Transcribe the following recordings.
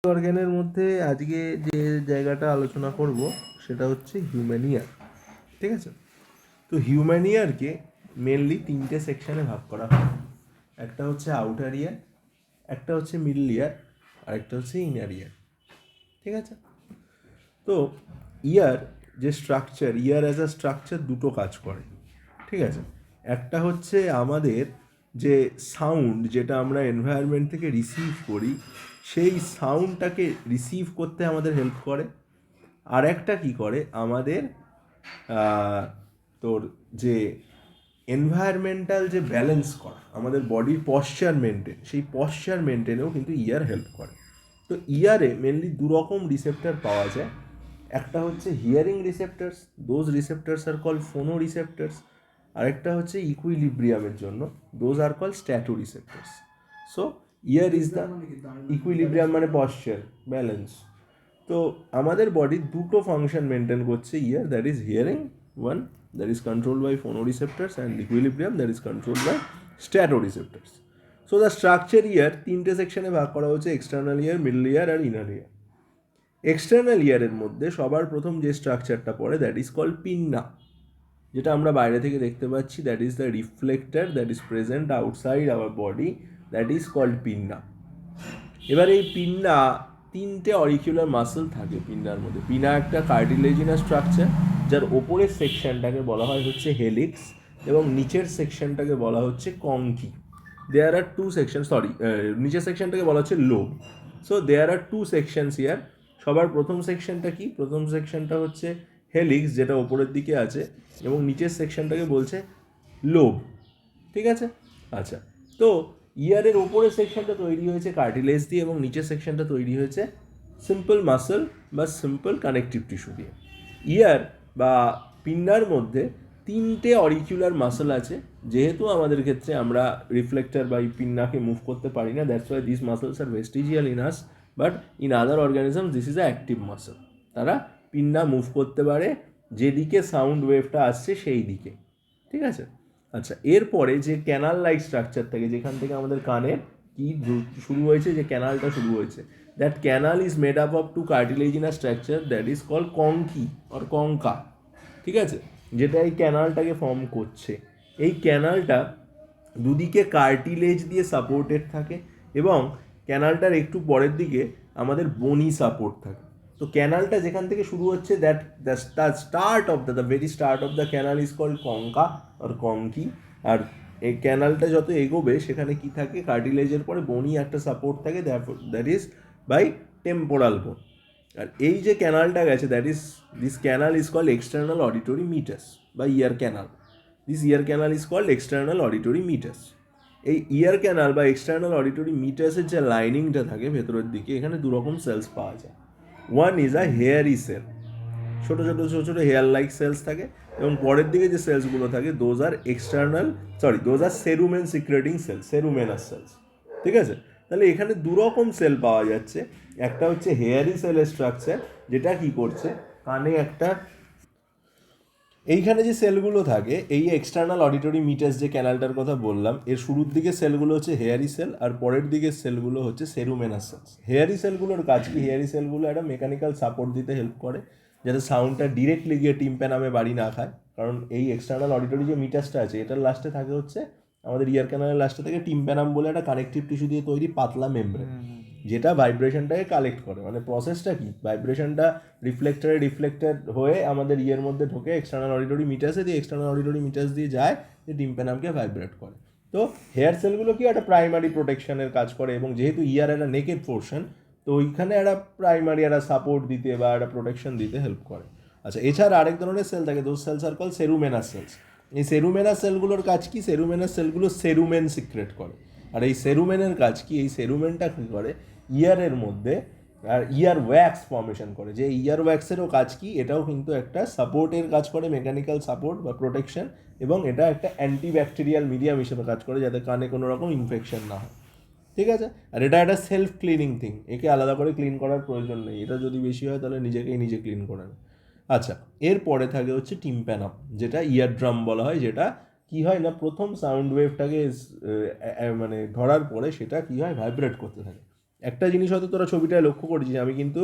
অর্গানের মধ্যে আজকে যে জায়গাটা আলোচনা করব সেটা হচ্ছে হিউম্যান ইয়ার। ঠিক আছে, তো হিউম্যান ইয়ারকে মেনলি তিনটে সেকশনে ভাগ করা হয়। একটা হচ্ছে আউটার ইয়ার, একটা হচ্ছে মিডল ইয়ার, আর একটা হচ্ছে ইনার ইয়ার। ঠিক আছে, তো ইয়ার যে structure, year as a structure দুটো কাজ করে। ঠিক আছে, একটা হচ্ছে আমাদের যে সাউন্ড, যেটা আমরা এনভায়রনমেন্ট থেকে রিসিভ করি, সেই সাউন্ডটাকে রিসিভ করতে আমাদের হেল্প করে। আর একটা কী করে, আমাদের তোর যে এনভায়রনমেন্টাল যে ব্যালেন্স করা, আমাদের বডির পশ্চার মেনটেন, সেই পশ্চার মেনটেনেও কিন্তু ইয়ার হেল্প করে। তো ইয়ারে মেনলি দুরকম রিসেপ্টার পাওয়া যায়। একটা হচ্ছে hearing receptors, those receptors are call phonoreceptors. আরেকটা হচ্ছে ইকুইলিব্রিয়ামের জন্য, those are call statoreceptors. So ear is the equilibrium, মানে পশ্চার ব্যালেন্স। তো আমাদের বডির দুটো ফাংশন মেনটেন করছে ear, that is hearing one, that is control by phonoreceptors, and equilibrium that is control by statoreceptors. So the structure ear তিনটে সেকশনে ভাগ করা হচ্ছে, এক্সটার্নাল ইয়ার, মিডল ইয়ার আর ইনার ইয়ার। এক্সটার্নাল ইয়ারের মধ্যে সবার প্রথম যে স্ট্রাকচারটা পড়ে দ্যাট ইজ কল পিন্না, যেটা আমরা বাইরে থেকে দেখতে পাচ্ছি, that is the reflector that is present outside our body, that is called pinna. এবার এই পিন্না, তিনটে অরিকুলার মাসল থাকে পিন্নার মধ্যে। পিনা একটা কার্টিলেজিনাস স্ট্রাকচার, যার ওপরের সেকশনটাকে বলা হয় হচ্ছে হেলিক্স এবং নিচের সেকশনটাকে বলা হচ্ছে কঙ্কি। দেয়ার আর টু সেকশন, নিচের সেকশনটাকে বলা হচ্ছে lobe. So there are two sections ear. সবার প্রথম সেকশনটা কি? প্রথম সেকশনটা হচ্ছে হেলিক্স, যেটা ওপরের দিকে আছে, এবং নিচের সেকশনটাকে বলছে লোব। ঠিক আছে, আচ্ছা। তো ইয়ারের ওপরের সেকশনটা তৈরি হয়েছে কার্টিলেজ দিয়ে এবং নিচের সেকশনটা তৈরি হয়েছে সিম্পল মাসল বা সিম্পল কানেকটিভ টিস্যু দিয়ে। ইয়ার বা পিন্নার মধ্যে তিনটে অরিকুলার মাসল আছে। যেহেতু আমাদের ক্ষেত্রে আমরা রিফ্লেক্টার বা পিন্নাকে মুভ করতে পারি না, that's why this muscles are vestigial in us, but in other organism this is a active muscle. তারা পিন্না মুভ করতে পারে যেদিকে সাউন্ড ওয়েভটা আসছে সেই দিকে। ঠিক আছে, আচ্ছা। এরপরে যে ক্যানাল লাইক স্ট্রাকচার থাকে, যেখান থেকে আমাদের কানের কি শুরু হয়েছে, যে ক্যানালটা শুরু হয়েছে, that canal is made up of two cartilaginous structure that is call conchae or concha. ঠিক আছে, যেটা এই ক্যানালটাকে ফর্ম করছে। এই ক্যানালটা দুদিকে কার্টিলেজ দিয়ে সাপোর্টেড থাকে এবং ক্যানালটার একটু পরের দিকে আমাদের বনি সাপোর্ট থাকে। তো ক্যানালটা যেখান থেকে শুরু হচ্ছে, that the start of the very start of the canal is called concha আর কঙ্কি। আর এই ক্যানালটা যত এগোবে সেখানে কি থাকে, কার্টিলেজের পরে বনি একটা সাপোর্ট থাকে, দ্যাট ইজ বাই টেম্পোরাল বোন। আর এই যে ক্যানালটা গেছে, that is this canal is called external auditory meatus বা ear canal. This ear canal is called external auditory meatus. এই ইয়ার ক্যানাল বা এক্সটার্নাল অডিটরি মিটাসের যে লাইনিংটা থাকে ভেতরের দিকে, এখানে দুরকম সেলস পাওয়া যায়। One is a hairy cell, ছোটো ছোটো ছোটো ছোটো হেয়ার লাইক সেলস থাকে, এবং পরের দিকে যে সেলসগুলো থাকে those are cerumen secreting cells, ceruminous cells. ঠিক আছে, তাহলে এখানে দুরকম সেল পাওয়া যাচ্ছে। একটা হচ্ছে হেয়ারি সেলের স্ট্রাকচার, যেটা কি করছে, কানে একটা, এইখানে যে সেলগুলো থাকে, এই এক্সটার্নাল অডিটরি মিটাস যে ক্যানালটার কথা বললাম, এর শুরুর দিকে সেলগুলো হচ্ছে হেয়ারি সেল আর পরের দিকে সেলগুলো হচ্ছে সেরুমেনাস সেলস। হেয়ারি সেলগুলোর কাজ কি? হেয়ারি সেলগুলো একটা মেকানিক্যাল সাপোর্ট দিতে হেল্প করে, যাতে সাউন্ডটা ডিরেক্টলি গিয়ে টিম্প্যানামে বাড়ি না খায়। কারণ এই এক্সটার্নাল অডিটরি যে মিটাসটা আছে, এটার লাস্টে থাকে হচ্ছে, আমাদের ইয়ার ক্যানালের লাস্টে থেকে টিম্প্যানাম বলে একটা কানেকটিভ টিস্যু দিয়ে তৈরি পাতলা মেমব্রেন, যেটা ভাইব্রেশনটাকে কালেক্ট করে। মানে প্রসেসটা কি, ভাইব্রেশনটা রিফ্লেক্টেড হয়ে আমাদের ইয়ের মধ্যে ঢোকে এক্সটার্নাল অডিটরি মিটাসে, দিয়ে এক্সটার্নাল অডিটরি মিটাস দিয়ে যায়, যে টিম্প্যানামকে ভাইব্রেট করে। তো হেয়ার সেলগুলো কি একটা প্রাইমারি প্রোটেকশনের কাজ করে, এবং যেহেতু ইয়ার একটা নেকেড পোর্শন, তো ওইখানে একটা প্রাইমারি একটা সাপোর্ট দিতে বা একটা প্রোটেকশন দিতে হেল্প করে। আচ্ছা, এছাড়া আরেক ধরনের সেল থাকে, those cells are call ceruminous cells. এই সেরুমেনাস সেলগুলোর কাজ কি? সেরুমেনাস সেলগুলো সেরুমেন সিক্রেট করে। আর এই সেরুমেনের কাজ কি? এই সেরুমেনটা কী করে, ইয়ারের মধ্যে আর ইয়ার ওয়্যাক্স ফর্মেশন করে। যে ইয়ার ওয়্যাক্সেরও কাজ কি, এটাও কিন্তু একটা সাপোর্টের কাজ করে, মেকানিক্যাল সাপোর্ট বা প্রোটেকশন, এবং এটা একটা অ্যান্টিব্যাকটেরিয়াল মিডিয়াম হিসেবে কাজ করে, যাতে কানে কোনো রকম ইনফেকশন না হয়। ঠিক আছে, আর এটা একটা সেলফ ক্লিনিং থিং, একে আলাদা করে ক্লিন করার প্রয়োজন নেই। এটা যদি বেশি হয় তাহলে নিজেকেই নিজে ক্লিন করে নেয়। আচ্ছা, এরপরে থাকে হচ্ছে টিম্প্যানাম, যেটা ইয়ার ড্রাম বলা হয়। যেটা কি হয় না, প্রথম সাউন্ড ওয়েভটাকে মানে ধরার পরে সেটা কি হয়, ভাইব্রেট করতে থাকে। একটা জিনিস হয়তো তোরা ছবিটায় লক্ষ্য করেছিস, আমি কিন্তু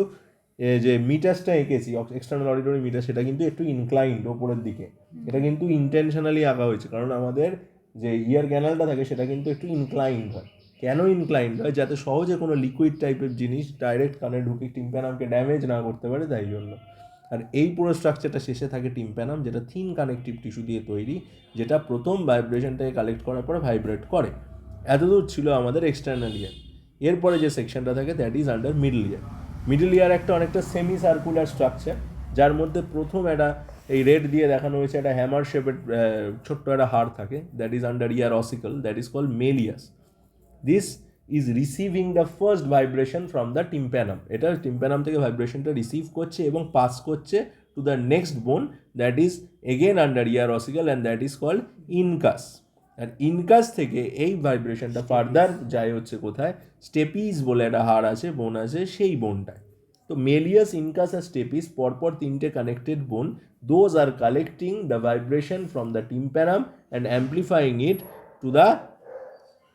যে মিটাসটা এঁকেছি এক্সটার্নাল অডিটরি মিটার, সেটা কিন্তু একটু ইনক্লাইন্ড ওপরের দিকে। এটা কিন্তু ইন্টেনশনালি আঁকা হয়েছে, কারণ আমাদের যে ইয়ার ক্যানালটা থাকে সেটা কিন্তু একটু ইনক্লাইন্ড হয়। কেন ইনক্লাইন্ড হয়? যাতে সহজে কোনো লিকুইড টাইপের জিনিস ডাইরেক্ট কানে ঢুকে টিম্প্যানামকে ড্যামেজ না করতে পারে, তাই জন্য। আর এই পুরো স্ট্রাকচারটা শেষে থাকে টিম্প্যানাম, যেটা থিন কানেকটিভ টিস্যু দিয়ে তৈরি, যেটা প্রথম ভাইব্রেশনটাকে কালেক্ট করার পরে ভাইব্রেট করে। এতদূর ছিল আমাদের এক্সটার্নাল ইয়ার। এরপরে যে সেকশনটা থাকে that is under middle ear. Middle ইয়ার একটা অনেকটা সেমি সার্কুলার স্ট্রাকচার, যার মধ্যে প্রথম একটা এই রেড দিয়ে দেখানো হয়েছে একটা হ্যামার শেপের ছোট্ট একটা হাড় থাকে, that is under ear ossicle, that is called malleus. This is receiving the first vibration from the tympanum. এটা টিম্প্যানাম থেকে ভাইব্রেশনটা রিসিভ করছে এবং পাস করছে to the next bone, that is again under ear ossicle, and that is called incus. আর incus থেকে এই ভাইব্রেশনটা further যায় হচ্ছে কোথায়? স্টেপিস বলে একটা হাড় আছে, বোন আছে, সেই বোনটায়। তো মেলিয়াস, ইনকাস আর স্টেপিস পরপর তিনটে connected bone, those are collecting the vibration from the tympanum and amplifying it to the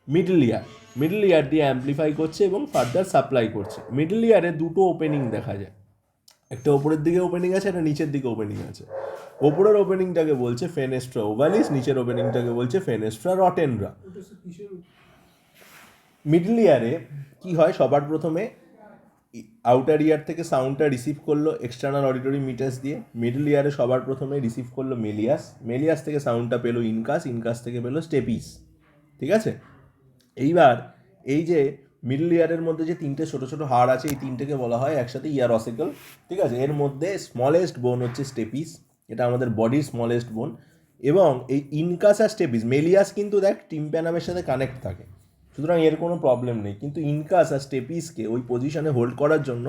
middle ear. Middle ear দিয়ে অ্যাম্প্লিফাই করছে এবং ফার্দার সাপ্লাই করছে। মিডল ইয়ারে দুটো ওপেনিং দেখা যায়, একটা ওপরের দিকে ওপেনিং আছে, একটা নিচের দিকে ওপেনিং আছে। ওপরের ওপেনিংটাকে বলছে ফেনেস্ট্রা ওভালিস, নিচের ওপেনিংটাকে বলছে ফেনেস্ট্রা রটেনড্রা। মিডল ইয়ারে কি হয়? সবার প্রথমে আউটার ইয়ার থেকে সাউন্ডটা রিসিভ করলো এক্সটার্নাল অডিটরি মিটার্স দিয়ে। মিডল ইয়ারে সবার প্রথমে রিসিভ করলো মেলিয়াস, মেলিয়াস থেকে সাউন্ডটা পেলো ইনকাস, ইনকাস থেকে পেলো স্টেপিস। ঠিক আছে, এইবার এই যে মিডল ইয়ারের মধ্যে যে তিনটে ছোটো ছোটো হাড় আছে, এই তিনটেকে বলা হয় একসাথে ইয়ার অসিকল। ঠিক আছে, এর মধ্যে স্মলেস্ট বোন হচ্ছে স্টেপিস, এটা আমাদের বডির স্মলেস্ট বোন। এবং এই ইনকাস আর স্টেপিস, মেলিয়াস কিন্তু দেখ টিম্প্যানামের সাথে কানেক্ট থাকে, সুতরাং এর কোনো প্রবলেম নেই। কিন্তু ইনকাস আর স্টেপিসকে ওই পজিশনে হোল্ড করার জন্য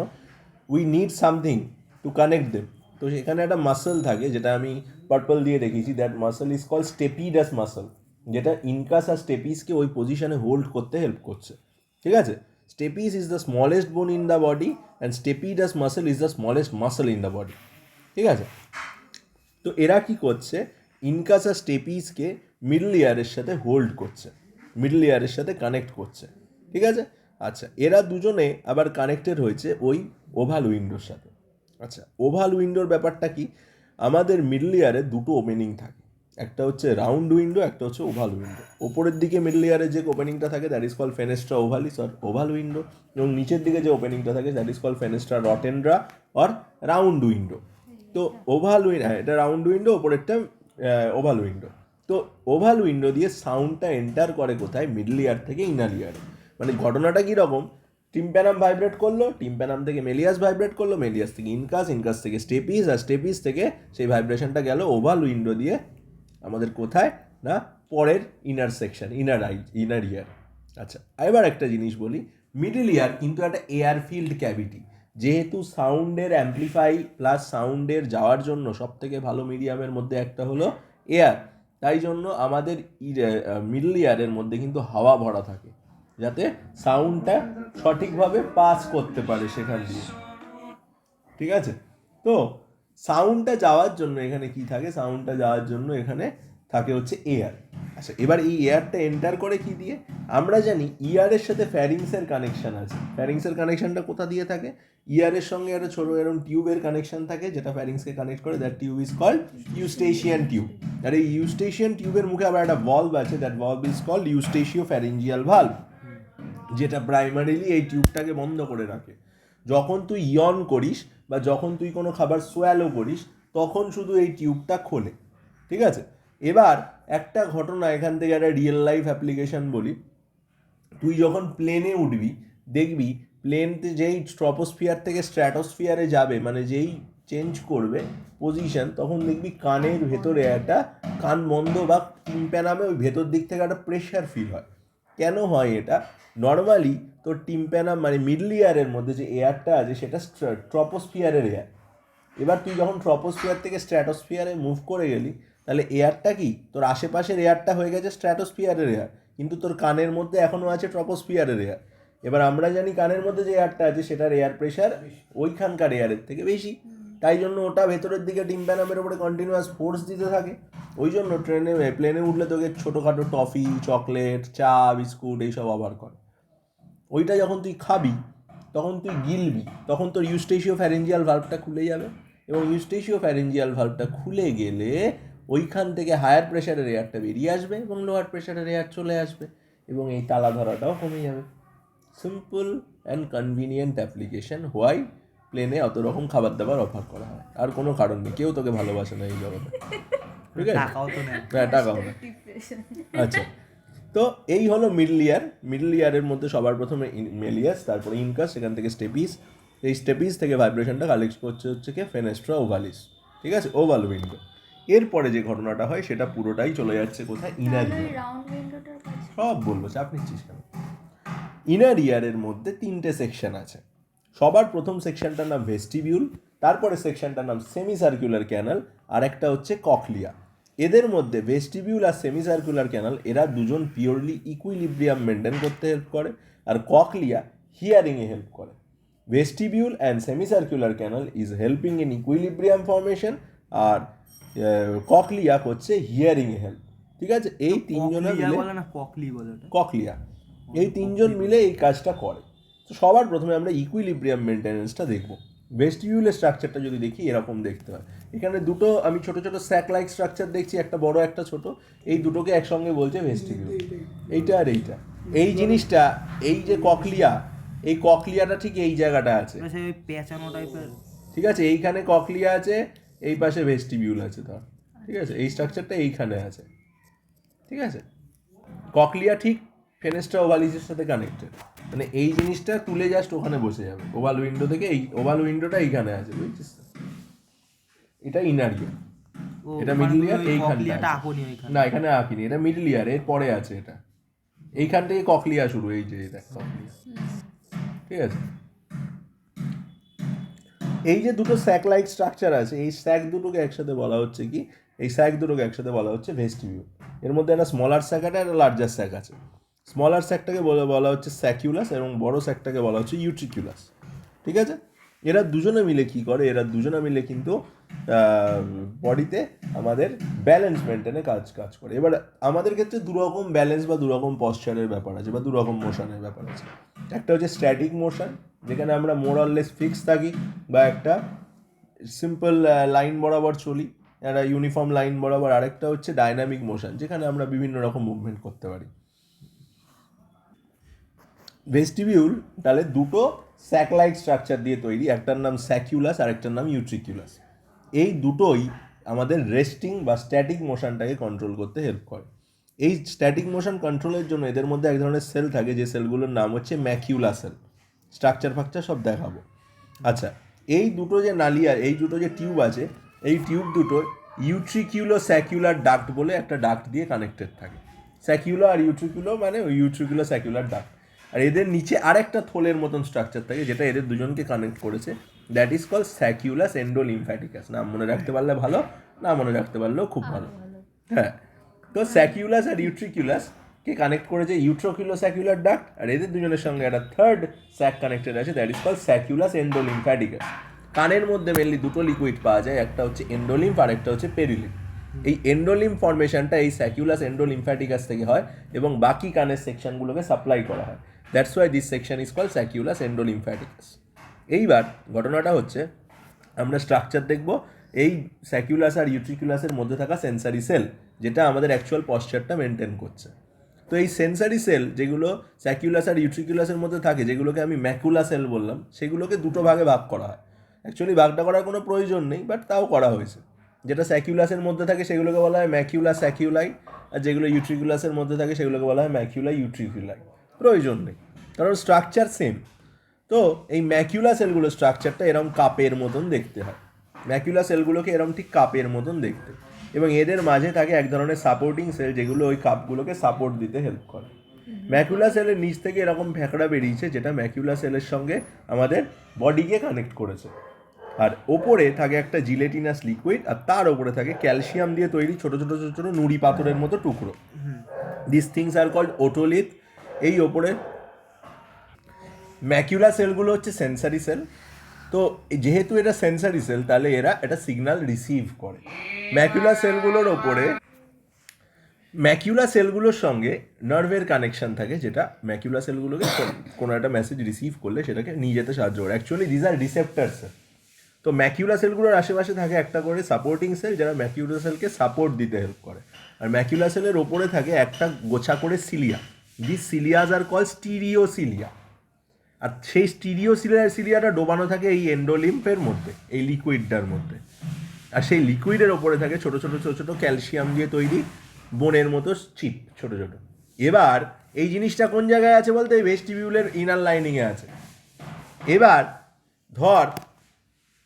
we need something to connect them. তো সেখানে একটা মাসল থাকে, যেটা আমি পার্পল দিয়ে দেখিয়েছি, that muscle is called stapedius muscle, যেটা ইনকাস আর স্টেপিসকে ওই পজিশনে হোল্ড করতে হেল্প করছে। ঠিক আছে, stapes is the smallest bone in the body and stapedius muscle is the smallest muscle in the body. ঠিক আছে, তো এরা কি করছে? ইনকাস আর স্টেপিসকে মিডল ইয়ারের সাথে হোল্ড করছে, মিডল ইয়ারের সাথে কানেক্ট করছে। ঠিক আছে, আচ্ছা, এরা দুজনে আবার কানেক্টেড হয়েছে ওই ওভাল উইন্ডোর সাথে। আচ্ছা, ওভাল উইন্ডোর ব্যাপারটা কি? আমাদের মিডল ইয়ারে দুটো ওপেনিং থাকে, একটা হচ্ছে রাউন্ড উইন্ডো, একটা হচ্ছে ওভাল উইন্ডো। ওপরের দিকে মিডল ইয়ারে যে ওপেনিংটা থাকে that is call fenestra ovalis or oval window, এবং নিচের দিকে যে ওপেনিংটা থাকে that is call fenestra rotunda or round window. তো ওভাল উইন্ডো, এটা রাউন্ড উইন্ডো, ওপরেরটা ওভাল উইন্ডো। তো ওভাল উইন্ডো দিয়ে সাউন্ডটা এন্টার করে কোথায়? মিডল ইয়ার থেকে ইনার ইয়ারে। মানে ঘটনাটা কীরকম? টিম্প্যানাম ভাইব্রেট করলো, টিম্প্যানাম থেকে মেলিয়াস ভাইব্রেট করলো, মেলিয়াস থেকে ইনকাস, ইনকাস থেকে স্টেপিস, আর স্টেপিস থেকে সেই ভাইব্রেশনটা গেল ওভাল উইন্ডো দিয়ে আমাদের কোথায় না পরের ইনার সেকশন, ইনার ইয়ার। আচ্ছা, এবার একটা জিনিস বলি, মিডল ইয়ার কিন্তু একটা এয়ার ফিল্ড ক্যাভিটি। যেহেতু সাউন্ডের অ্যাম্প্লিফাই প্লাস সাউন্ডের যাওয়ার জন্য সবথেকে ভালো মিডিয়ামের মধ্যে একটা হলো এয়ার, তাই জন্য আমাদের মিডল ইয়ারের মধ্যে কিন্তু হাওয়া ভরা থাকে, যাতে সাউন্ডটা সঠিকভাবে পাস করতে পারে সেখান দিয়ে। ঠিক আছে, তো সাউন্ডটা যাওয়ার জন্য এখানে কি থাকে? সাউন্ডটা যাওয়ার জন্য এখানে থাকে হচ্ছে এয়ার। আচ্ছা, এবার এই এয়ারটা এন্টার করে কি দিয়ে? আমরা জানি ইয়ারের সাথে ফ্যারিংসের কানেকশন আছে। ফ্যারিংসের কানেকশনটা কোথা দিয়ে থাকে? ইয়ারের সঙ্গে একটা ছোটো এরকম টিউবের কানেকশন থাকে, যেটা ফ্যারিংসকে কানেক্ট করে, that tube is called Eustachian tube. আর এই ইউস্টেশিয়ান টিউবের মুখে আবার একটা ভলভ আছে, that valve is called Eustachio pharyngeal valve, যেটা প্রাইমারিলি এই টিউবটাকে বন্ধ করে রাখে। যখন তুই ইয়ন করিস বা যখন তুই কোনো খাবার সোয়ালো করিস, তখন শুধু এই টিউবটা খোলে। ঠিক আছে, এবার একটা ঘটনা এখান থেকে একটা রিয়েল লাইফ অ্যাপ্লিকেশন বলি। তুই যখন প্লেনে উঠবি, দেখবি প্লেনতে যেই ট্রপোস্ফিয়ার থেকে স্ট্র্যাটোস্ফিয়ারে যাবে, মানে যেই চেঞ্জ করবে পজিশন, তখন দেখবি কানের ভেতরে একটা কান বন্ধ বা টিম্প্যানামে ওই ভেতর দিক থেকে একটা প্রেশার ফিল হয়। কেন হয় এটা? নর্মালি তোর টিম্প্যানাম মানে মিডল ইয়ারের মধ্যে যে এয়ারটা আছে সেটা ট্রপোস্ফিয়ারের এয়ার। এবার তুই যখন ট্রপোস্ফিয়ার থেকে স্ট্র্যাটোস্ফিয়ারে মুভ করে গেলি, তাহলে এয়ারটা কি তোর আশেপাশের এয়ারটা হয়ে গেছে স্ট্র্যাটোস্ফিয়ারের এয়ার, কিন্তু তোর কানের মধ্যে এখনও আছে ট্রপোস্ফিয়ারের এয়ার। এবার আমরা জানি কানের মধ্যে যে এয়ারটা আছে সেটার এয়ার প্রেশার ওইখানকার এয়ারের থেকে বেশি, তাই জন্য ওটা ভেতরের দিকে টিম্প্যানামের উপরে কন্টিনিউয়াস ফোর্স দিতে থাকে। ওই জন্য প্লেনে উঠলে তোকে ছোটোখাটো টফি, চকলেট, চা, বিস্কুট এইসব অফার করে। ওইটা যখন তুই খাবি তখন তুই গিলবি, তখন তোর ইউস্টেশিও ফ্যারেঞ্জিয়াল ভাল্বটা খুলে যাবে, এবং ইউস্টেশিও ফ্যারেঞ্জিয়াল ভাল্বটা খুলে গেলে ওইখান থেকে হায়ার প্রেশারের এয়ারটা বেরিয়ে আসবে এবং লোয়ার প্রেশারের এয়ার চলে আসবে, এবং এই তালা ধরাটাও কমে যাবে। Simple and convenient application. Why প্লেনে অত রকম খাবার দাবার অফার করা হয়, আর কোনো কারণ নেই, কেউ তোকে ভালোবাসে না এই জগতে, ঠিক আছে? হ্যাঁ, টাকাও না। আচ্ছা, তো এই হলো মিডল ইয়ার। মিডল ইয়ারের মধ্যে সবার প্রথমে মেলিয়াস, তারপরে ইনকাস, সেখান থেকে স্টেপিস। এই স্টেপিস থেকে ভাইব্রেশনটা কালেক্ট করছে হচ্ছে কি ফেনেস্ট্রা ওভালিস, ঠিক আছে, ওভাল উইন্ডো। এরপরে যে ঘটনাটা হয় সেটা পুরোটাই চলে যাচ্ছে কোথায়, ইনার ইয়ার। সব বলবো, চাপ নিচ্ছিস কেন? ইনার ইয়ারের মধ্যে 3টে সেকশন আছে। সবার প্রথম সেকশনটার নাম ভেস্টিবিউল, তারপরে সেকশনটার নাম সেমি সার্কুলার ক্যানাল, আর একটা হচ্ছে ককলিয়া। এদের মধ্যে ভেস্টিবিউল আর সেমি সার্কুলার ক্যানাল এরা দুজন পিওরলি ইকুইলিব্রিয়াম মেনটেন করতে হেল্প করে, আর ককলিয়া হিয়ারিংয়ে হেল্প করে। Vestibule and semi circular canal is helping in equilibrium formation, আর ককলিয়া করছে হিয়ারিংয়ে হেল্প, ঠিক আছে? এই তিনজনে মিলে ককলিয়া, এই তিনজন মিলে এই কাজটা করে। তো সবার প্রথমে আমরা ইকুইলিব্রিয়াম মেনটেন্যান্সটা দেখব। ভেস্টিবিউলের স্ট্রাকচারটা যদি দেখি এরকম দেখতে হয়। এখানে দুটো আমি ছোট ছোট স্যাক লাইক স্ট্রাকচার দেখছি, একটা বড় একটা ছোট, এই দুটোকে একসঙ্গে বলছে ভেস্টিবিউল। এইটা আর এইটা, এই জিনিসটা, এই যে ককলিয়া, এই ককলিয়াটা ঠিক এই জায়গাটা আছে, পেঁচানো টাইপের, ঠিক আছে? এইখানে ককলিয়া আছে, এই পাশে ভেস্টিবিউল আছে, ধর, ঠিক আছে? এই স্ট্রাকচারটা এইখানে আছে, ঠিক আছে? ককলিয়া ঠিক ফেনেস্ট্রা ওভালিসের সাথে কানেক্টেড, মানে এই জিনিসটা তুলে জাস্ট ওখানে বসে যাবে ওভাল উইন্ডো থেকে। এই ওভাল উইন্ডোটা এইখানে আছে, বুঝছিস? এটা ইনার ইয়ার, এটা মিডল ইয়ার, এইখানটা না, এখানে আঁকিনি, এটা মিডল ইয়ার, এর পরে আছে এটা। এইখান থেকে ককলিয়া শুরু, এই যে এটা ককলিয়া, ঠিক আছে? এই যে দুটো স্যাক লাইক স্ট্রাকচার আছে, এই স্যাক দুটোকে একসাথে বলা হচ্ছে কি, এই স্যাক দুটোকে একসাথে বলা হচ্ছে ভেস্টিবিউল। এর মধ্যে একটা স্মলার স্যাক আছে, একটা লার্জার স্যাক আছে। স্মলার স্যাকটাকে বলা হচ্ছে স্যাকিউলাস, এবং বড় স্যাকটাকে বলা হচ্ছে ইউট্রিকুলাস, ঠিক আছে? এরা দুজনে মিলে কি করে, এরা দুজনে মিলে কিন্তু বডিতে আমাদের ব্যালেন্স মেনটেনে কাজ করে। এবার আমাদের ক্ষেত্রে দুরকম ব্যালেন্স বা দুরকম পশ্চারের ব্যাপার আছে, বা দুরকম মোশনের ব্যাপার আছে। একটা হচ্ছে স্ট্যাটিক মোশন, যেখানে আমরা মোর অর লেস ফিক্স থাকি, বা একটা সিম্পল লাইন বরাবর চলি, একটা ইউনিফর্ম লাইন বরাবর। আরেকটা হচ্ছে ডাইনামিক মোশন, যেখানে আমরা বিভিন্ন রকম মুভমেন্ট করতে পারি। ভেস্টিবিউল তাহলে দুটো স্যাক লাইক স্ট্রাকচার দিয়ে তৈরি, একটার নাম স্যাকিউলাস আর একটার নাম ইউট্রিকুলাস। এই দুটোই আমাদের রেস্টিং বা স্ট্যাটিক মোশনটাকে কন্ট্রোল করতে হেল্প করে। এই স্ট্যাটিক মোশন কন্ট্রোলের জন্য এদের মধ্যে এক ধরনের সেল থাকে, যে সেলগুলোর নাম হচ্ছে ম্যাকিউলা সেল। স্ট্রাকচার ফাকচার সব দেখাবো। আচ্ছা, এই দুটো যে নালিয়া, এই দুটো যে টিউব আছে, এই টিউব দুটো ইউট্রিকুলো স্যাকুলার ডাক্ট বলে একটা ডাক্ট দিয়ে কানেক্টেড থাকে। স্যাকুলো আর ইউট্রিকুলো মানে ওই ইউট্রিকুলো স্যাকুলার ডাক্ট। আর এদের নিচে আরেকটা থোলের মতন স্ট্রাকচার থাকে, যেটা এদের দুজনকে কানেক্ট করেছে, দ্যাট ইজ কল স্যাকিউলাস এন্ডোলিম্ফ্যাটিকাস। নাম মনে রাখতে পারলে ভালো, না মনে রাখতে পারলেও খুব ভালো। হ্যাঁ, তো স্যাকিউলাস আর ইউট্রিকুলাসকে কানেক্ট করেছে ইউট্রোকিউলো স্যাকুলার ডাক্ট, আর এদের দুজনের সঙ্গে একটা থার্ড স্যাক কানেক্টেড আছে, দ্যাট ইজ কল স্যাকিউলাস এন্ডোলিম্ফ্যাটিকাস। কানের মধ্যে মেনলি দুটো লিকুইড পাওয়া যায়, একটা হচ্ছে এন্ডোলিম্ফ আর একটা হচ্ছে পেরিলিম্ফ। এই এন্ডোলিম্ফ ফর্মেশনটা এই স্যাকিউলাস এন্ডোলিম্ফ্যাটিকাস থেকে হয়, এবং বাকি কানের সেকশনগুলোকে সাপ্লাই করা হয়। That's why this section is call sacculus endolymphaticus. এইবার ঘটনাটা হচ্ছে, আমরা স্ট্রাকচার দেখব এই স্যাকিউলাস আর ইউট্রিকুলাসের মধ্যে থাকা সেন্সারি সেল, যেটা আমাদের অ্যাকচুয়াল পশ্চারটা মেনটেন করছে। তো এই সেন্সারি সেল যেগুলো স্যাকিউলাস আর ইউট্রিকুলাসের মধ্যে থাকে, যেগুলোকে আমি ম্যাকুলা সেল বললাম, সেগুলোকে দুটো ভাগে ভাগ করা হয়। অ্যাকচুয়ালি ভাগটা করার কোনো প্রয়োজন নেই, বাট তাও করা হয়েছে। যেটা স্যাকিউলাসের মধ্যে থাকে সেগুলোকে বলা হয় ম্যাকিউলা স্যাকিউলাই, আর যেগুলো ইউট্রিকুলাসের মধ্যে থাকে সেগুলোকে বলা হয় ম্যাকিউলা ইউট্রিকুলাই। প্রয়োজন নেই, কারণ স্ট্রাকচার সেম। তো এই ম্যাকিউলা সেলগুলোর স্ট্রাকচারটা এরকম কাপের মতন দেখতে হয়। ম্যাকিউলা সেলগুলোকে এরকম ঠিক কাপের মতন দেখতে, এবং এদের মাঝে থাকে এক ধরনের সাপোর্টিং সেল, যেগুলো ওই কাপগুলোকে সাপোর্ট দিতে হেল্প করে। ম্যাকিউলা সেলের নিচ থেকে এরকম ফ্যাঁকড়া বেরিয়েছে, যেটা ম্যাকিউলা সেলের সঙ্গে আমাদের বডিকে কানেক্ট করেছে। আর ওপরে থাকে একটা জিলেটিনাস লিকুইড, আর তার ওপরে থাকে ক্যালসিয়াম দিয়ে তৈরি ছোট ছোট ছোট ছোট নুড়ি পাথরের মতো টুকরো। This things are called otolith. এই ওপরে ম্যাকিউলা সেলগুলো হচ্ছে সেন্সারি সেল। তো যেহেতু এটা সেন্সারি সেল, তাহলে এরা এটা সিগন্যাল রিসিভ করে। ম্যাকিউলা সেলগুলোর ওপরে ম্যাকিউলা সেলগুলোর সঙ্গে নার্ভের কানেকশন থাকে, যেটা ম্যাকিউলা সেলগুলোকে কোনো একটা মেসেজ রিসিভ করলে সেটাকে নিয়ে যেতে সাহায্য করে। Actually these are receptors. তো ম্যাকিউলা সেলগুলোর আশেপাশে থাকে একটা করে সাপোর্টিং সেল, যারা ম্যাকিউলা সেলকে সাপোর্ট দিতে হেল্প করে। আর ম্যাকিউলা সেলের ওপরে থাকে একটা গোছা করে cilia. This cilias are call stereocilia. আর সেই সিলিয়াটা ডোবানো থাকে এই এন্ডোলিম্ফের মধ্যে, এই লিকুইডটার মধ্যে। আর সেই লিকুইডের ওপরে থাকে ছোটো ছোটো ছোটো ছোটো ক্যালসিয়াম দিয়ে তৈরি বোনের মতো চিপ, ছোটো ছোটো। এবার এই জিনিসটা কোন জায়গায় আছে বলতে, এই ভেস্টিবিউলের ইনার লাইনিংয়ে আছে। এবার ধর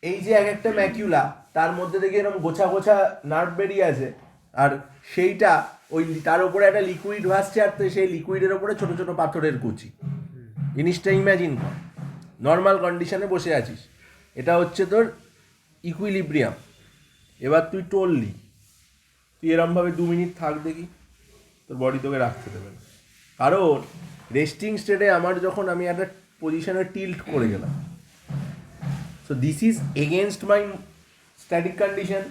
এই যে এক একটা ম্যাকিউলা, তার মধ্যে থেকে এরকম গোছা গোছা নার্ভ বেরিয়ে আছে, আর সেইটা ওই তার উপরে একটা লিকুইড ভাসছে, আর সেই লিকুইডের ওপরে ছোটো ছোটো পাথরের কুচি। জিনিসটা ইম্যাজিন কর, নর্মাল কন্ডিশনে বসে আছিস, এটা হচ্ছে তোর ইকুইলিব্রিয়াম। এবার তুই টললি, তুই এরমভাবে 2 মিনিট থাক দেখি, তোর বডি তোকে রাখতে দেবে না। কারণ রেস্টিং স্টেটে আমি একটা পজিশনে টিল্ট করে গেলাম, so this is against my static condition.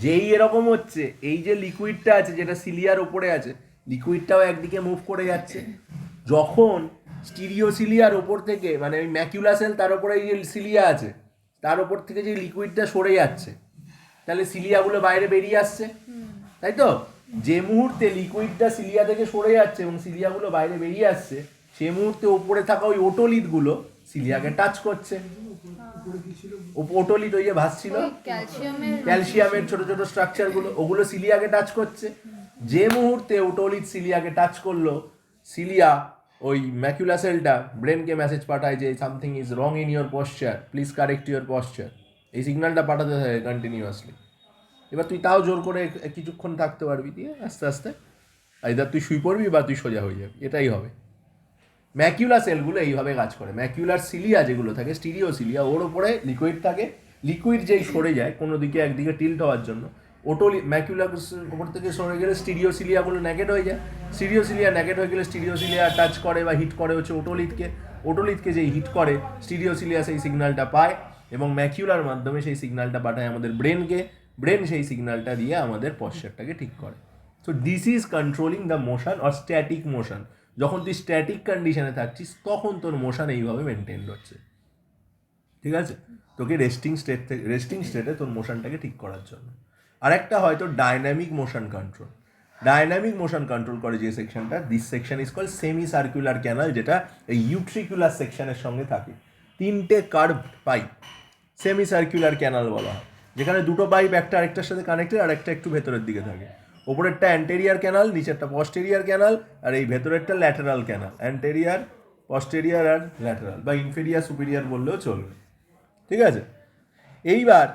যেই এরকম হচ্ছে, এই যে লিকুইডটা আছে যেটা সিলিয়ার ওপরে আছে, লিকুইডটাও একদিকে মুভ করে যাচ্ছে। যখন স্টিরিওসিলিয়ার ওপর থেকে, মানে ওই ম্যাকিউলা সেল, তার উপরে এই যে সিলিয়া আছে, তার ওপর থেকে যে লিকুইডটা সরে যাচ্ছে, তাহলে সিলিয়াগুলো বাইরে বেরিয়ে আসছে, তাই তো? যে মুহূর্তে লিকুইডটা সিলিয়া থেকে সরে যাচ্ছে এবং সিলিয়াগুলো বাইরে বেরিয়ে আসছে, সে মুহূর্তে ওপরে থাকা ওই ওটোলিথগুলো সিলিয়াকে টাচ করছে। ওটোলিথ ওই যে ভাসছিল, ক্যালসিয়ামের ছোট ছোট স্ট্রাকচারগুলো, ওগুলো সিলিয়াকে টাচ করছে। যে মুহূর্তে ওটোলিথ সিলিয়াকে টাচ করলো, সিলিয়া ওই ম্যাকুলা সেলটা ব্রেনকে মেসেজ পাঠায় যে something is wrong in your posture, please correct your posture. এই সিগন্যালটা পাঠাতে থাকে কন্টিনিউয়াসলি। এবার তুই তাও জোর করে কিছুক্ষণ থাকতে পারবি, দিয়ে আস্তে আস্তে আইদার তুই শুয়ে পড়বি বা তুই সোজা হয়ে যাবি, এটাই হবে। ম্যাকিউলা সেলগুলো এইভাবে কাজ করে। ম্যাকিউলার সিলিয়া যেগুলো থাকে, স্টিরিওসিলিয়া, ওর ওপরে লিকুইড থাকে। লিকুইড যেই সরে যায় কোনো দিকে, একদিকে টিল্ট হওয়ার জন্য, ম্যাকিউলার ওপর থেকে সরে গেলে স্টিরিওসিলিয়াগুলো নেগেট হয়ে যায়। স্টিরিওসিলিয়া নেগেট হয়ে গেলে স্টিরিওসিলিয়া টাচ করে বা হিট করে হচ্ছে ওটোলিথকে। ওটোলিথকে যেই হিট করে, স্টিরিওসিলিয়া সেই সিগন্যালটা পায় এবং ম্যাকিউলার মাধ্যমে সেই সিগন্যালটা পাঠায় আমাদের ব্রেনকে। ব্রেন সেই সিগন্যালটা দিয়ে আমাদের পশ্চারটাকে ঠিক করে। So this is controlling the motion or static motion. যখন তুই স্ট্যাটিক কন্ডিশনে থাকছিস, তখন তোর মোশন এইভাবে মেনটেন হচ্ছে, ঠিক আছে? তোকে রেস্টিং স্টেটে তোর মোশনটাকে ঠিক করার জন্য। আরেকটা হয়তো dynamic motion control. Dynamic motion control করে যে সেকশনটা, this section is called semi circular canal, যেটা এই ইউট্রিকুলার সেকশনের সঙ্গে থাকে। 3টে curve pipe semi circular canal বলা হয়, যেখানে 2টো পাইপ একটা আরেকটার সাথে কানেক্টেড, আর একটা একটু ভেতরের দিকে থাকে। ওপরেরটা অ্যান্টেরিয়ার ক্যানাল, নিচেরটা পস্টেরিয়ার ক্যানাল, আর এই ভেতরেরটা ল্যাটেরাল ক্যানাল। অ্যান্টেরিয়ার, পস্টেরিয়ার আর ল্যাটেরাল, বা ইনফেরিয়ার সুপিরিয়ার বললেও চলবে, ঠিক আছে? এইবার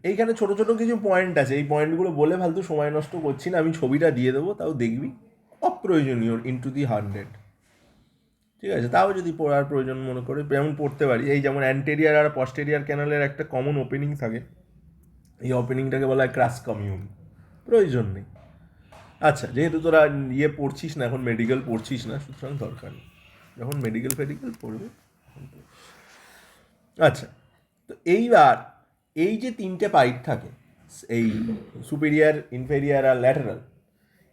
এইখানে ছোটো ছোটো কিছু পয়েন্ট আছে, এই পয়েন্টগুলো বলে ফালতু সময় নষ্ট করছি না, আমি ছবিটা দিয়ে দেবো, তাও দেখবি, অপ্রয়োজনীয় ইনটু দি 100, ঠিক আছে? তাও যদি পড়ার প্রয়োজন মনে করে যেমন পড়তে পারি। এই যেমন অ্যান্টেরিয়ার আর পস্টেরিয়ার ক্যানালের একটা কমন ওপেনিং থাকে, এই ওপেনিংটাকে বলা হয় ক্রাস কমিউন, প্রয়োজন নেই। আচ্ছা, যেহেতু তোরা পড়ছিস না, এখন মেডিকেল পড়ছিস না, সুতরাং দরকার নেই, যখন মেডিকেল পড়বে। আচ্ছা, তো এইবার এই যে 3টে পাইপ থাকে, এই সুপিরিয়ার, ইনফেরিয়ার আর ল্যাটারাল,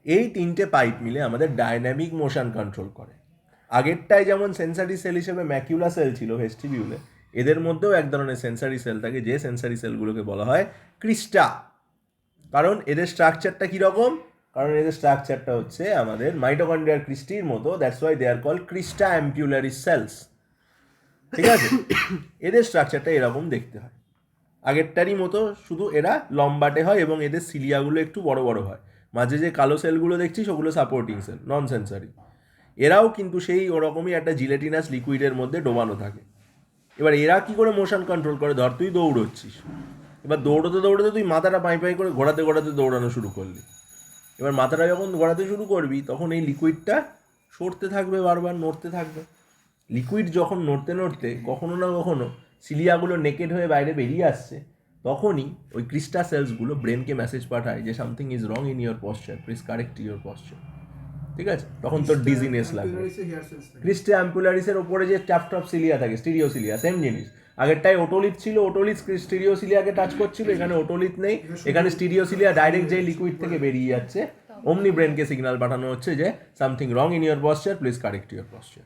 এই 3টে পাইপ মিলে আমাদের ডাইনামিক মোশন কন্ট্রোল করে। আগেরটায় যেমন সেন্সারি সেল হিসেবে ম্যাকিউলা সেল ছিল ভেস্টিবিউলে, এদের মধ্যেও এক ধরনের সেন্সারি সেল থাকে, যে সেন্সারি সেলগুলোকে বলা হয় ক্রিস্টা। কারণ এদের স্ট্রাকচারটা কীরকম? কারণ এদের স্ট্রাকচারটা হচ্ছে আমাদের মাইটোকন্ড্রিয়ার ক্রিস্টির মতো, that's why they are called crista ampullaris cells, ঠিক আছে? এদের স্ট্রাকচারটা এরকম দেখতে হয়, আগেরটারই মতো, শুধু এরা লম্বাটে হয় এবং এদের সিলিয়াগুলো একটু বড় বড় হয়। মাঝে যে কালো সেলগুলো দেখছিস ওগুলো সাপোর্টিং সেল, নন সেন্সারি। এরাও কিন্তু সেই ওরকমই একটা জিলেটিনাস লিকুইডের মধ্যে ডোবানো থাকে। এবার এরা কি করে মোশন কন্ট্রোল করে? ধর তুই দৌড়চ্ছিস, এবার দৌড়তে দৌড়তে তুই মাথাটা পাই পাই করে ঘোরাতে ঘোরাতে দৌড়ানো শুরু করলি। এবার মাথাটা যখন ঘোরাতে শুরু করবি, তখন এই লিকুইডটা সরতে থাকবে, বারবার নড়তে থাকবে। লিকুইড যখন নড়তে নড়তে কখনো না কখনো সিলিয়াগুলো নেকেড হয়ে বাইরে বেরিয়ে আসছে, তখনই ওই ক্রিস্টা সেলসগুলো ব্রেনকে মেসেজ পাঠায় যে something is wrong in your posture, please correct your posture, ঠিক আছে? তখন তোর ডিজিনেস লাগবে। ক্রিস্টা অ্যাম্পুলারিসের ওপরে যে ট্যাফট অফ সিলিয়া থাকে, স্টিরিওসিলিয়া, সেম জিনিস। আগেরটায় ওটোলিথ ছিল, ওটোলিথ স্টিরিওসিলিয়াকে টাচ করছিল, এখানে ওটোলিথ নেই, এখানে স্টিরিওসিলিয়া ডাইরেক্ট যে লিকুইড থেকে বেরিয়ে যাচ্ছে অমনি ব্রেনকে সিগন্যাল পাঠানো হচ্ছে যে something wrong in your posture, please correct your posture.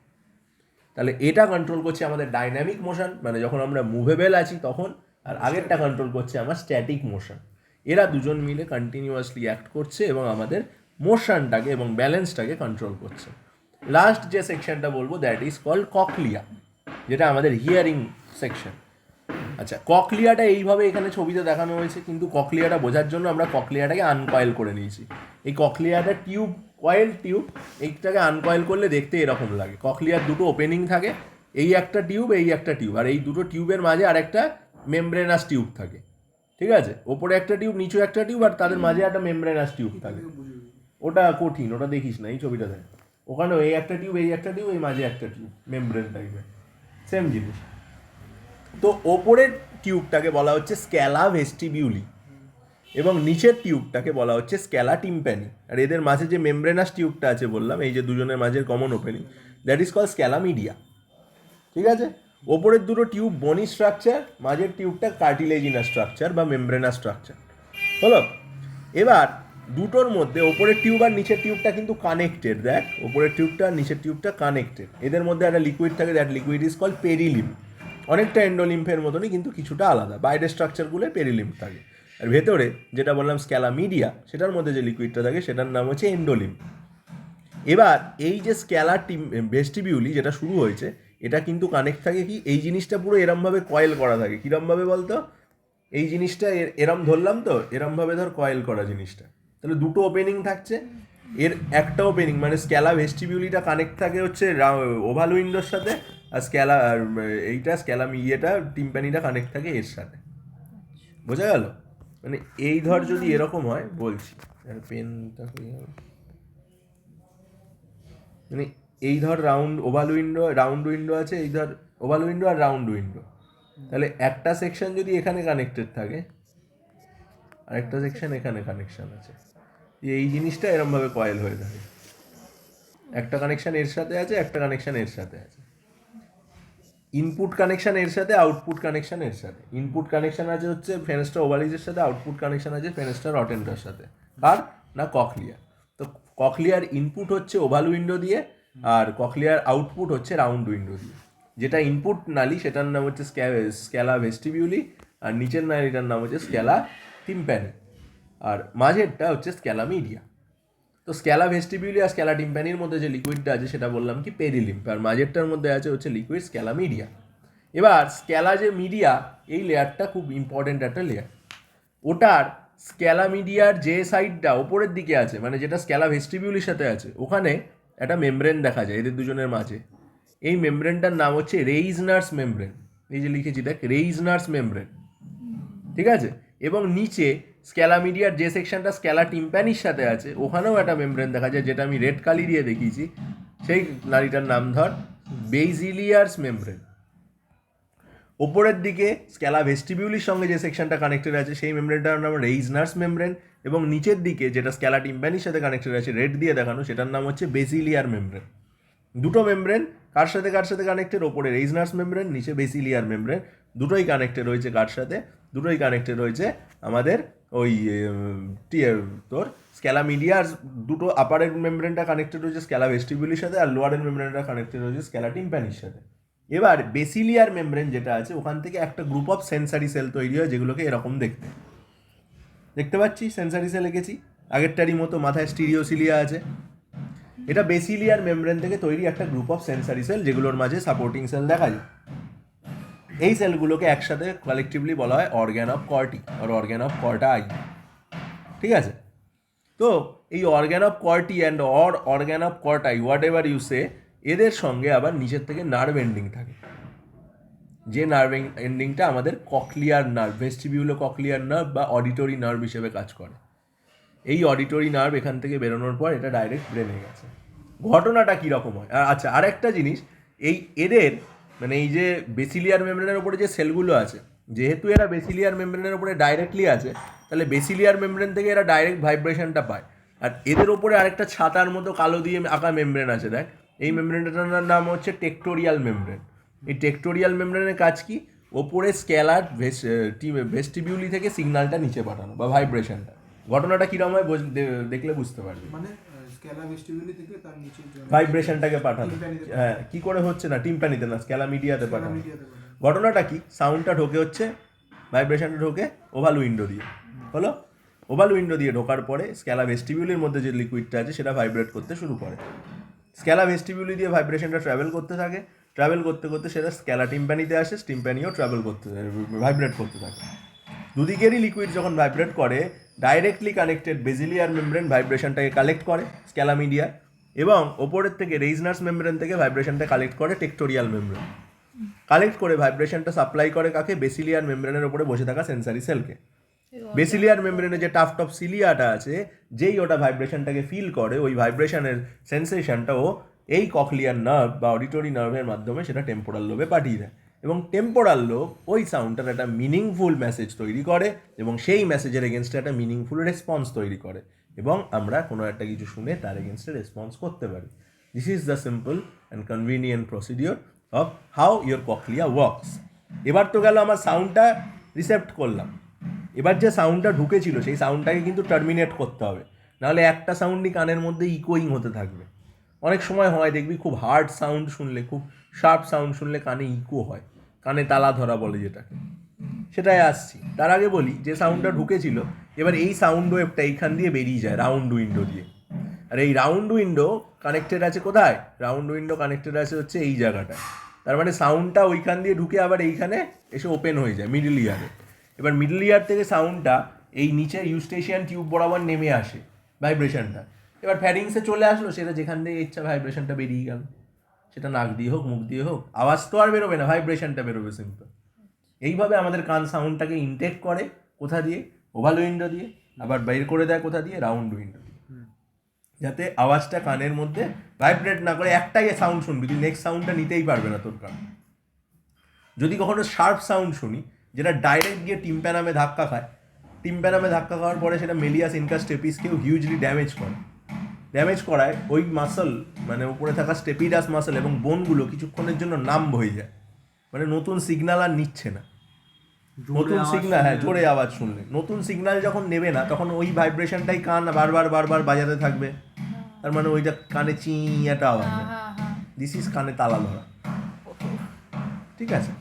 তাহলে এটা কন্ট্রোল করছে আমাদের ডাইনামিক মোশন, মানে যখন আমরা মুভেবল আছি তখন, আর আগেরটা কন্ট্রোল করছে আমার স্ট্যাটিক মোশন। এরা দুজন মিলে কন্টিনিউয়াসলি অ্যাক্ট করছে এবং আমাদের মোশনটাকে এবং ব্যালেন্সটাকে কন্ট্রোল করছে। লাস্ট যে সেকশনটা বলবো দ্যাট ইজ কল্ড ককলিয়া, যেটা আমাদের হিয়ারিং সেকশন। আচ্ছা, ককলিয়াটা এইভাবে এখানে ছবিতে দেখানো হয়েছে, কিন্তু ককলিয়াটা বোঝার জন্য আমরা ককলিয়াটাকে আনকয়েল করে নিয়েছি। এই ককলিয়াটা টিউব, কয়েল টিউব, এইটাকে আনকয়েল করলে দেখতে এরকম লাগে। ককলিয়ার দুটো ওপেনিং থাকে, এই একটা টিউব, এই একটা টিউব, আর এই দুটো টিউবের মাঝে আরেকটা মেমব্রেনাস টিউব থাকে, ঠিক আছে? ওপরে একটা টিউব, নিচে একটা টিউব, আর তাদের মাঝে একটা মেমব্রেনাস টিউব থাকে। ওটা কঠিন, ওটা দেখিস না, এই ছবিটা দেখ। ওখানেও এই একটা টিউব, এই একটা টিউব, এই মাঝে একটা টিউব, মেমব্রেন টাইপের, সেম জিনিস। তো ওপরের টিউবটাকে বলা হচ্ছে স্ক্যালা ভেস্টিবিউলি এবং নিচের টিউবটাকে বলা হচ্ছে স্ক্যালা টিম্প্যানি। আর এদের মাঝে যে মেমব্রেনাস টিউবটা আছে বললাম, এই যে দুজনের মাঝের common opening, that is call scala media, ঠিক আছে? ওপরের দুটো টিউব বনি স্ট্রাকচার, মাঝের টিউবটা কার্টিলেজিনাস স্ট্রাকচার বা মেমব্রেনাস স্ট্রাকচার, হলো? এবার দুটোর মধ্যে ওপরের টিউব আর নিচের টিউবটা কিন্তু কানেক্টেড, দেখ ওপরের টিউবটা আর নিচের টিউবটা কানেক্টেড। এদের মধ্যে একটা লিকুইড থাকে, দ্যাট লিকুইড ইজ কল পেরিলিম। অনেকটা এন্ডোলিম্ফের মতনই, কিন্তু কিছুটা আলাদা। বাইরের স্ট্রাকচারগুলো পেরিলিম থাকে, আর ভেতরে যেটা বললাম স্ক্যালা মিডিয়া, সেটার মধ্যে যে লিকুইডটা থাকে সেটার নাম হচ্ছে এন্ডোলিম। এবার এই যে স্ক্যালা ভেস্টিবিউলি যেটা শুরু হয়েছে, এটা কিন্তু কানেক্ট থাকে কি, এই জিনিসটা পুরো এরমভাবে কয়েল করা থাকে। কিরমভাবে বলতো? এই জিনিসটা এরম ধরলাম তো, এরমভাবে ধর কয়েল করা জিনিসটা, তাহলে দুটো ওপেনিং থাকছে। এর একটা ওপেনিং মানে স্ক্যালা ভেস্টিবিউলিটা কানেক্ট থাকে হচ্ছে ওভাল উইন্ডোর সাথে, আর স্ক্যালা আর এইটা স্ক্যালা ইয়েটা টিম্প্যানিটা কানেক্ট থাকে এর সাথে। বোঝা গেল? মানে এই ধর যদি এরকম হয়, বলছি পেনটা, মানে এই ধর রাউন্ড উইন্ডো আছে, এই ধর ওভাল উইন্ডো আর রাউন্ড উইন্ডো, তাহলে একটা সেকশন যদি এখানে কানেক্টেড থাকে, আর একটা সেকশন এখানে কানেকশন আছে, এই জিনিসটা এরমভাবে কয়েল হয়ে থাকে। একটা কানেকশন এর সাথে আছে, একটা কানেকশন এর সাথে আছে। ইনপুট কানেকশন এর সাথে, আউটপুট কানেকশন এর সাথে। ইনপুট কানেকশন আছে হচ্ছে ফেনেস্টার ওভালিসের সাথে, আউটপুট কানেকশন আছে ফেনেস্টার রটেন্টার সাথে। আর না ককলিয়া। তো ককলিয়ার ইনপুট হচ্ছে ওভাল উইন্ডো দিয়ে, আর ককলিয়ার আউটপুট হচ্ছে রাউন্ড উইন্ডো দিয়ে। যেটা ইনপুট নালী সেটার নাম হচ্ছে স্ক্যালা ভেস্টিবিউলি, আর নিচের নালীটার নাম হচ্ছে স্ক্যালা টিম্প্যানি, আর মাঝেরটা হচ্ছে স্ক্যালা মিডিয়া। তো স্ক্যালা ভেস্টিবিউলি আর স্ক্যালা টিম্প্যানির মধ্যে যে লিকুইডটা আছে সেটা বললাম কি পেরিলিম্ফ, আর মাঝেরটার মধ্যে আছে হচ্ছে লিকুইড স্ক্যালা মিডিয়া। এবার স্ক্যালা যে মিডিয়া, এই লেয়ারটা খুব ইম্পর্টেন্ট একটা লেয়ার। ওটার স্ক্যালা মিডিয়ার যে সাইডটা ওপরের দিকে আছে, মানে যেটা স্ক্যালা ভেস্টিবিউলির সাথে আছে, ওখানে একটা মেমব্রেন দেখা যায় এদের দুজনের মাঝে। এই মেমব্রেনটার নাম হচ্ছে রেইজনার্স মেমব্রেন। এই যে লিখেছি দেখ, রেইজনার্স মেমব্রেন, ঠিক আছে? এবং নিচে স্ক্যালা মিডিয়ার যে সেকশনটা স্ক্যালা টিম্প্যানির সাথে আছে, ওখানেও একটা মেমব্রেন দেখা যায়, যেটা আমি রেড কালি দিয়ে দেখিয়েছি। সেই নালীটার নাম ধর বেজিলিয়ার্স মেমব্রেন। ওপরের দিকে স্ক্যালা ভেস্টিবিউলির সঙ্গে যে সেকশনটা কানেক্টেড আছে সেই মেমব্রেনটার নাম রেইজনার্স মেমব্রেন, এবং নিচের দিকে যেটা স্ক্যালা টিম্প্যানির সাথে কানেক্টেড আছে রেড দিয়ে দেখানো, সেটার নাম হচ্ছে বেজিলিয়ার মেমব্রেন। দুটো মেমব্রেন কার সাথে কানেক্টেড? ওপরে রেইজনার্স মেমব্রেন, নিচে বেসিলিয়ার মেমব্রেন। দুটোই কানেক্টেড রয়েছে কার সাথে? দুটোই কানেক্টেড রয়েছে আমাদের ওই তোর স্ক্যালা মিডিয়ার দুটো আপারের মেমব্রেনটা কানেক্টেড রয়েছে স্ক্যালা ভেস্টিবিউলির সাথে, আর লোয়ারের মেমব্রেনটা কানেক্টেড রয়েছে স্ক্যালা টিম্প্যানির সাথে। এবার বেসিলিয়ার মেমব্রেন যেটা আছে, ওখান থেকে একটা গ্রুপ অফ সেন্সারি সেল তৈরি হয়, যেগুলোকে এরকম দেখতে পাচ্ছি। সেন্সারি সেল এঁকেছি আগেরটারই মতো, মাথায় স্টিরিওসিলিয়া আছে। এটা বেসিলিয়ার মেমব্রেন থেকে তৈরি একটা গ্রুপ অফ সেন্সারি সেল, যেগুলোর মাঝে সাপোর্টিং সেল দেখা যায়। এই সেলগুলোকে একসাথে কালেকটিভলি বলা হয় অর্গ্যান অফ কর্টি আর অর্গ্যান অফ কর্টাই, ঠিক আছে? তো এই organ of Corti and organ of Corti, whatever you say, এদের সঙ্গে আবার নিচের থেকে নার্ভ এন্ডিং থাকে, যে নার্ভ এন্ডিংটা আমাদের ককলিয়ার নার্ভ, ভেস্টিবিউলো ককলিয়ার নার্ভ বা অডিটরি নার্ভ হিসেবে কাজ করে। এই অডিটরি নার্ভ এখান থেকে বেরোনোর পর এটা ডাইরেক্ট ব্রেনে গেছে। ঘটনাটা কীরকম হয়? আচ্ছা, আরেকটা জিনিস, এই এদের মানে এই যে বেসিলিয়ার মেমব্রেনের ওপরে যে সেলগুলো আছে, যেহেতু এরা বেসিলিয়ার মেমব্রেনের ওপরে ডাইরেক্টলি আছে, তাহলে বেসিলিয়ার মেমব্রেন থেকে এরা ডাইরেক্ট ভাইব্রেশনটা পায়। আর এদের ওপরে আরেকটা ছাতার মতো কালো দিয়ে আঁকা মেমব্রেন আছে, দেখ। এই মেমব্রেনটার নাম হচ্ছে টেক্টোরিয়াল মেমব্রেন। এই টেক্টোরিয়াল মেমব্রেনের কাজ কি? ওপরে স্ক্যালার ভেস্টিবিউলি থেকে সিগন্যালটা নিচে পাঠানো বা ভাইব্রেশনটা। ঘটনাটা কিরকম হয় দেখলে বুঝতে পারবি। মানে স্ক্যালা ভেস্টিবিউলি থেকে তার নিচে ভাইব্রেশনটাকে পাঠানো, হ্যাঁ কি করে হচ্ছে না, টিম্প্যানিতে না, স্ক্যালা মিডিয়াতে পাঠানো। ঘটনাটা কি, সাউন্ডটা ঢোকে হচ্ছে, ভাইব্রেশনটা ঢোকে ওভাল উইন্ডো দিয়ে, হলো ওভাল উইন্ডো দিয়ে ঢোকার পরে স্ক্যালা ভেস্টিবিউলির মধ্যে যে লিকুইডটা আছে সেটা ভাইব্রেট করতে শুরু করে। স্ক্যালা ভেস্টিবিউলি দিয়ে ভাইব্রেশনটা ট্রাভেল করতে থাকে, ট্রাভেল করতে করতে সেটা স্ক্যালা টিম্প্যানিতে আসে, টিম্প্যানিও ট্রাভেল করতে ভাইব্রেট করতে থাকে। দুদিকেরই লিকুইড যখন ভাইব্রেট করে, ডাইরেক্টলি কানেক্টেড বেজিলিয়ার মেমব্রেন ভাইব্রেশনটাকে কালেক্ট করে স্ক্যালা মিডিয়া, এবং ওপরের থেকে রেইজনার্স মেমব্রেন থেকে ভাইব্রেশনটা কালেক্ট করে টেক্টোরিয়াল মেমব্রেন। কালেক্ট করে ভাইব্রেশনটা সাপ্লাই করে কাকে, বেসিলিয়ার মেমব্রেনের ওপরে বসে থাকা সেন্সারি সেলকে। বেসিলিয়ার মেমব্রেনে যে টাফট অফ সিলিয়াটা আছে, যেই ওটা ভাইব্রেশনটাকে ফিল করে, ওই ভাইব্রেশনের সেন্সেশনটা ও এই ককলিয়ার নার্ভ বা অডিটরি নার্ভের মাধ্যমে সেটা টেম্পোরাল লোবে পাঠিয়ে দেয়, এবং টেম্পোরাল লোব ওই সাউন্ডটার একটা মিনিংফুল মেসেজ তৈরি করে, এবং সেই মেসেজের এগেনস্টে একটা মিনিংফুল রেসপন্স তৈরি করে, এবং আমরা কোনো একটা কিছু শুনে তার এগেনস্টে রেসপন্স করতে পারি। This is the simple and convenient procedure of how your cochlea works. এবার তো গেল আমার সাউন্ডটা রিসেপ্ট করলাম, এবার যে সাউন্ডটা ঢুকেছিল সেই সাউন্ডটাকে কিন্তু টার্মিনেট করতে হবে, নাহলে একটা সাউন্ডই কানের মধ্যে ইকোয়িং হতে থাকবে। অনেক সময় হয় দেখবি, খুব হার্ড সাউন্ড শুনলে, খুব শার্প সাউন্ড শুনলে কানে ইকো হয়, কানে তালা ধরা বলে যেটাকে, সেটাই আসছি। তার আগে বলি, যে সাউন্ডটা ঢুকেছিল, এবার এই সাউন্ড ওয়েভটা এইখান দিয়ে বেরিয়ে যায় রাউন্ড উইন্ডো দিয়ে, আর এই রাউন্ড উইন্ডো কানেক্টেড আছে কোথায়, রাউন্ড উইন্ডো কানেক্টেড আছে হচ্ছে এই জায়গাটায়। তার মানে সাউন্ডটা ওইখান দিয়ে ঢুকে আবার এইখানে এসে ওপেন হয়ে যায় মিডল ইয়ারে। এবার মিডল ইয়ার থেকে সাউন্ডটা এই নিচে ইউস্টেশিয়ান টিউব বরাবর নেমে আসে ভাইব্রেশনটা, এবার ফ্যারিংসে চলে আসলো, সেটা যেখান থেকে ইচ্ছা ভাইব্রেশনটা বেরিয়ে গেল, সেটা নাক দিয়ে হোক মুখ দিয়ে হোক, আওয়াজ তো আর বেরোবে না, ভাইব্রেশনটা বেরোবে সিম্পল। এইভাবে আমাদের কান সাউন্ডটাকে ইনটেক করে, কোথা দিয়ে, ওভাল উইন্ডো দিয়ে, আবার বের করে দেয় কোথা দিয়ে, রাউন্ড উইন্ডো দিয়ে, যাতে আওয়াজটা কানের মধ্যে ভাইব্রেট না করে। একটাই সাউন্ড শুনবি, তুই নেক্সট সাউন্ডটা নিতেই পারবে না তোর কান। যদি কখনো শার্প সাউন্ড শুনি, যেটা ডাইরেক্ট গিয়ে টিম্প্যানামে ধাক্কা খায়, টিম্প্যানামে ধাক্কা খাওয়ার পরে সেটা মেলিয়াস ইনকাস স্টেপিসকেও হিউজলি ড্যামেজ করে, ড্যামেজ করায় ওই মাসল, মানে উপরে থাকা স্টেপিডাস মাসল এবং বোনগুলো কিছুক্ষণের জন্য নাম হয়ে যায়, মানে নতুন সিগন্যাল আর নিচ্ছে না। নতুন সিগন্যাল, হ্যাঁ জোরে আওয়াজ শুনলে, নতুন সিগন্যাল যখন নেবে না, তখন ওই ভাইব্রেশনটাই কান বারবার বাজাতে থাকবে, তার মানে ওইটা কানে চি একটা আওয়াজ, দিস ইজ কানে তালা ধরা। ঠিক আছে,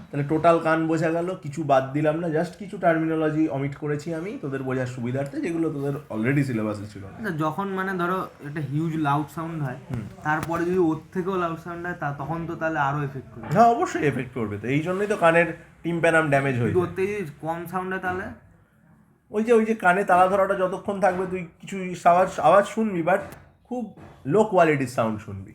তাহলে টোটাল কান বোঝা গেল, কিছু বাদ দিলাম না, জাস্ট কিছু টার্মিনোলজি অমিট করেছি আমি তোদের বোঝার সুবিধার্থে, যেগুলো তোদের অলরেডি সিলেবাসে ছিল না। যখন মানে ধরো একটা হিউজ লাউড সাউন্ড হয়, তারপরে যদি ওর থেকেও লাউড সাউন্ড হয়, তখন তো তাহলে আরো এফেক্ট করবে। হ্যাঁ অবশ্যই এফেক্ট করবে, তো এই জন্যই তো কানের টিম্প্যানাম ড্যামেজ হয়ে যায়। ওর থেকে যদি কম সাউন্ড হয় তাহলে ওই যে কানে তালা ধরাটা যতক্ষণ থাকবে তুই কিছু আওয়াজ শুনবি, বাট খুব লো কোয়ালিটির সাউন্ড শুনবি।